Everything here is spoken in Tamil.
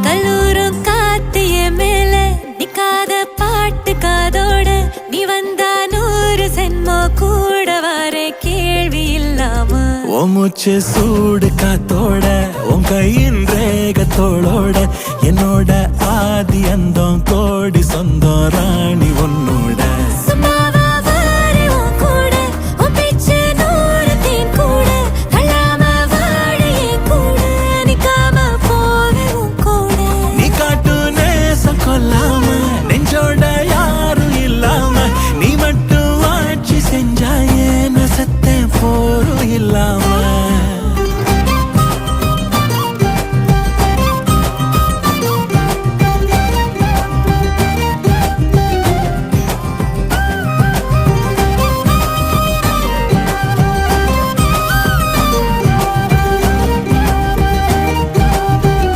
கல்லூரும் காத்திய மேல நிக்காத பாட்டு காதோட நீ வந்தா 100 சென்மோ கூட வர கேள்வி இல்லாம மூச்சு சூடு காத்தோட உன் கையின் ரேகத்தோளோட என்னோட ஆதி அந்தம்